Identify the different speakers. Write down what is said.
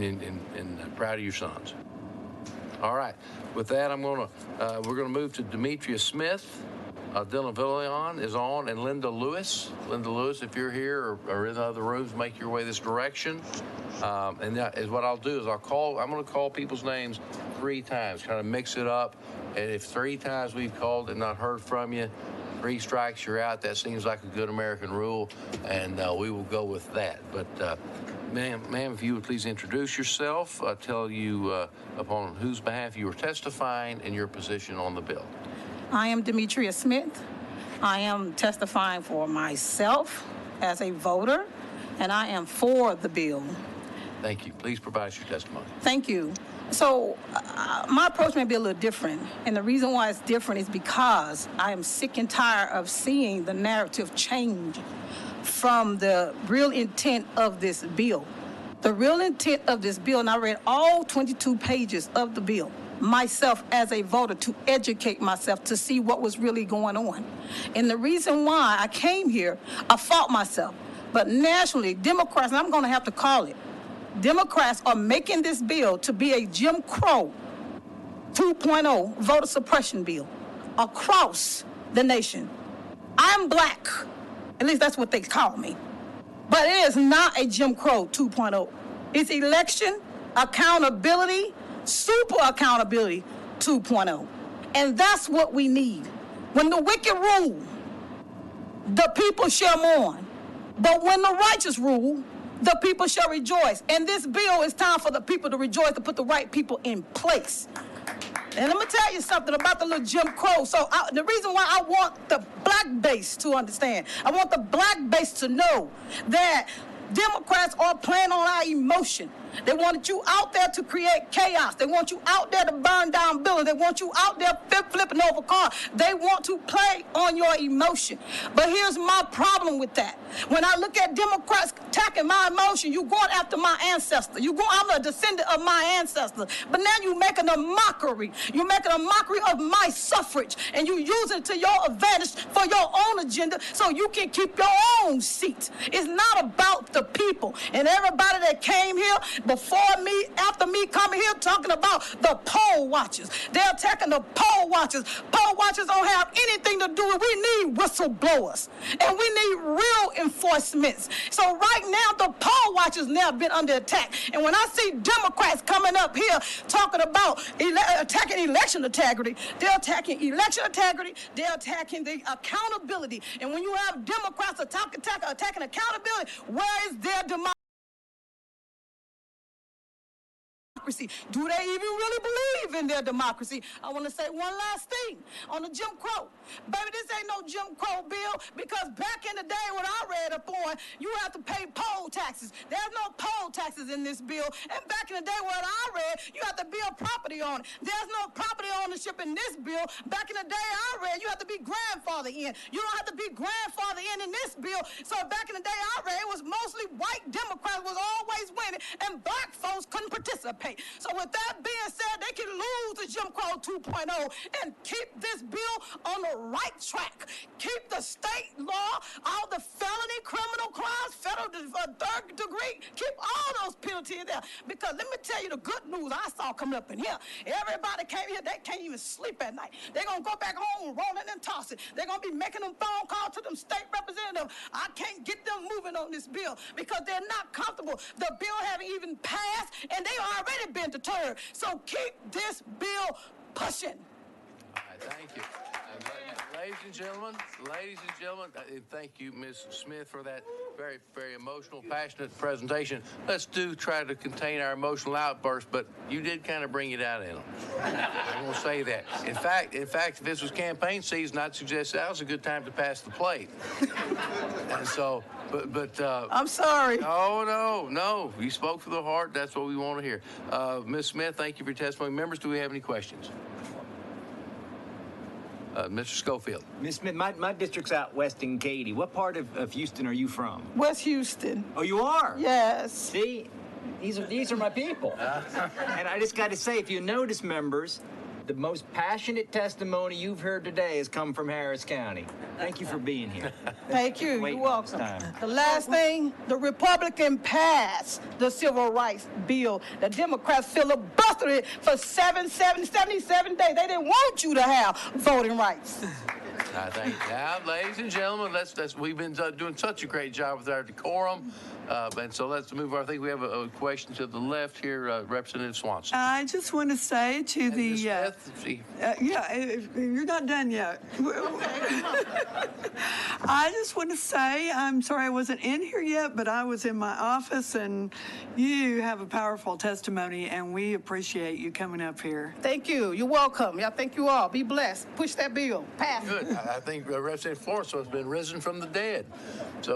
Speaker 1: and proud of your sons. All right. With that, we're gonna move to Demetria Smith. Dylan Villion is on, and Linda Lewis. Linda Lewis, if you're here or in the other rooms, make your way this direction. And that is what I'll do is I'm going to call people's names 3 times, kind of mix it up. And if 3 times we've called and not heard from you, 3 strikes, you're out. That seems like a good American rule, and we will go with that. But ma'am, if you would please introduce yourself, tell you upon whose behalf you are testifying and your position on the bill.
Speaker 2: I am Demetria Smith. I am testifying for myself as a voter, and I am for the bill.
Speaker 1: Thank you. Please provide your testimony.
Speaker 2: Thank you. So my approach may be a little different, and the reason why it's different is because I am sick and tired of seeing the narrative change from the real intent of this bill. The real intent of this bill, and I read all 22 pages of the bill myself as a voter to educate myself to see what was really going on. And the reason why I came here, I fought myself. But nationally, Democrats, and I'm going to have to call it, Democrats are making this bill to be a Jim Crow 2.0 voter suppression bill across the nation. I'm black, at least that's what they call me. But it is not a Jim Crow 2.0. It's election, accountability, super accountability 2.0. And that's what we need. When the wicked rule, the people shall mourn. But when the righteous rule, the people shall rejoice. And this bill is time for the people to rejoice, to put the right people in place. And let me tell you something about the little Jim Crow. So the reason why I want the black base to understand, I want the black base to know that Democrats are playing on our emotion. They wanted you out there to create chaos. They want you out there to burn down buildings. They want you out there flipping over cars. They want to play on your emotion. But here's my problem with that. When I look at Democrats attacking my emotion, you're going after my ancestor. I'm a descendant of my ancestor. But now you're making a mockery. You're making a mockery of my suffrage. And you use it to your advantage for your own agenda so you can keep your own seat. It's not about the people. And everybody that came here before me, after me coming here talking about the poll watchers. They're attacking the poll watchers. Poll watchers don't have anything to do with it. We need whistleblowers. And we need real enforcements. So right now, the poll watchers now have been under attack. And when I see Democrats coming up here talking about attacking election integrity, they're attacking election integrity, they're attacking the accountability. And when you have Democrats attacking accountability, where is their democracy? Do they even really believe in their democracy? I want to say one last thing on the Jim Crow. Baby, this ain't no Jim Crow bill because back in the day when I read up on, you have to pay poll taxes. There's no poll taxes in this bill. And back in the day when I read, you have to build property on it. There's no property ownership in this bill. Back in the day I read, you have to be grandfather in. You don't have to be grandfather in this bill. So back in the day I read, it was mostly white Democrats was always winning and black folks couldn't participate. So with that being said, they can lose the Jim Crow 2.0 and keep this bill on the right track. Keep the state law, all the felony criminal crimes, federal third degree, keep all those penalties there. Because let me tell you the good news I saw coming up in here. Everybody came here, they can't even sleep at night. They're going to go back home rolling and tossing. They're going to be making them phone calls to them state representatives. I can't get them moving on this bill because they're not comfortable. The bill haven't even passed and they already been deterred. So keep this bill pushing.
Speaker 1: All right, thank you. Ladies and gentlemen, thank you, Ms. Smith, for that very, very emotional, passionate presentation. Let's try to contain our emotional outbursts, but you did kind of bring it out in them. I'm going to say that. In fact, if this was campaign season, I'd suggest that was a good time to pass the plate. And so, but
Speaker 2: I'm sorry.
Speaker 1: Oh, no. You spoke from the heart. That's what we want to hear. Ms. Smith, thank you for your testimony. Members, do we have any questions? Mr. Schofield.
Speaker 3: Ms. Smith, my district's out west in Katy. What part of Houston are you from?
Speaker 2: West Houston.
Speaker 3: Oh, you are?
Speaker 2: Yes.
Speaker 3: See, these are my people. And I just got to say, if you notice, members, The most passionate testimony you've heard today has come from Harris County. Thank you for being here.
Speaker 2: Thank you.
Speaker 3: Waiting
Speaker 2: You're
Speaker 3: all this
Speaker 2: welcome.
Speaker 3: time.
Speaker 2: The last thing, the Republican passed the Civil Rights Bill. The Democrats filibustered it for 77 days. They didn't want you to have voting rights.
Speaker 1: I think, now, ladies and gentlemen, we've been doing such a great job with our decorum. And so let's move on. I think we have a question to the left here, Representative Swanson.
Speaker 4: I just want to say to the,
Speaker 1: Ms. Smith,
Speaker 4: you're not done yet. I just want to say, I'm sorry I wasn't in here yet, but I was in my office, and you have a powerful testimony, and we appreciate you coming up here.
Speaker 2: Thank you. You're welcome. Yeah, thank you all. Be blessed. Push that bill. Pass it.
Speaker 1: good. I think Representative Florence has been risen from the dead. So